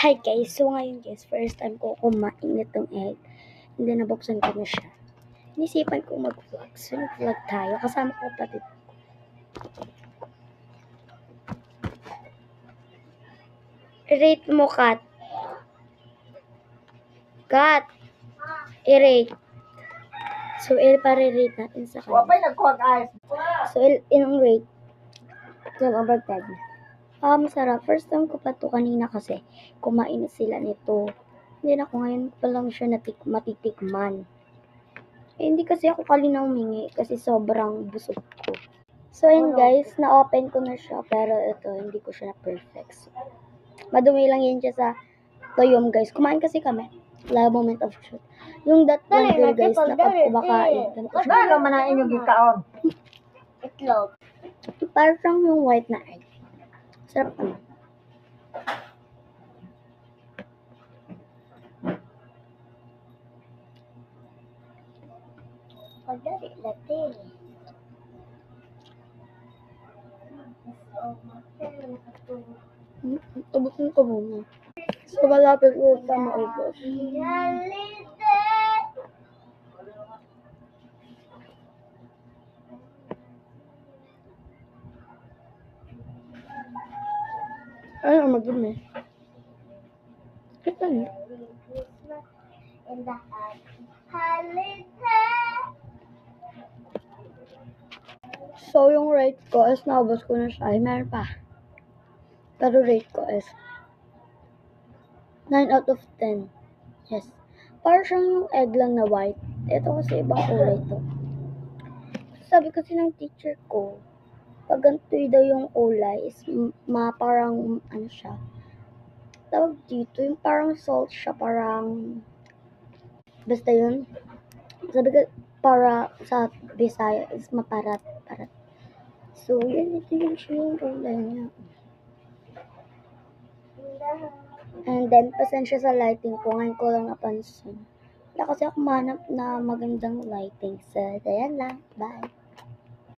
Hi guys, so ngayon guys, first time ko kumain itong egg. And then nabuksan ko na siya. Inisipan ko mag-vlog. So nag-vlog tayo. Kasama ko kapatid. I-rate mo, Kat. Kat! I-rate. So, pare-rate natin sa kanya. Wapay nagkuhag ayos. So, inong rate. 12 over 10. Masarap. First time ko pa to kanina kasi kumain na sila nito. Hindi na ako ngayon pa lang siya matitikman. Hindi kasi ako kanina humingi kasi sobrang busog ko. So, yun guys, na-open ko na siya pero ito, hindi ko siya na-perfect. So, madumi lang yun siya sa toyom guys. Kumain kasi kami. Wala moment of truth. Yung that one girl guys, na pag kumakain. Ba naman ang inyong gikaon? Itlog. Parang yung white na egg. Sarap naman. Pagdari, latte. Ubusin ko muna. So, malapit ko sa maubos. Ay, madumi. Kita niyo. So, yung rate ko is naubos ko na siya. Ay, meron pa. Pero rate ko is 9 out of 10. Yes. Parang siyang yung egg lang na white. Ito kasi ibang kulay to. Sabi kasi ng teacher ko, pag ganito daw yung kulay is parang ano siya. Tawag dito, yung parang salt siya, parang basta yun. Sabi ko, para sa Bisaya is maparat-parat. So, yun, ito yung siya yung kulay niya. And then, pasensya sa lighting ko. Ngayon ko lang napansin. Wala kasi ako manap na magandang lighting. So, ayan lang. Bye.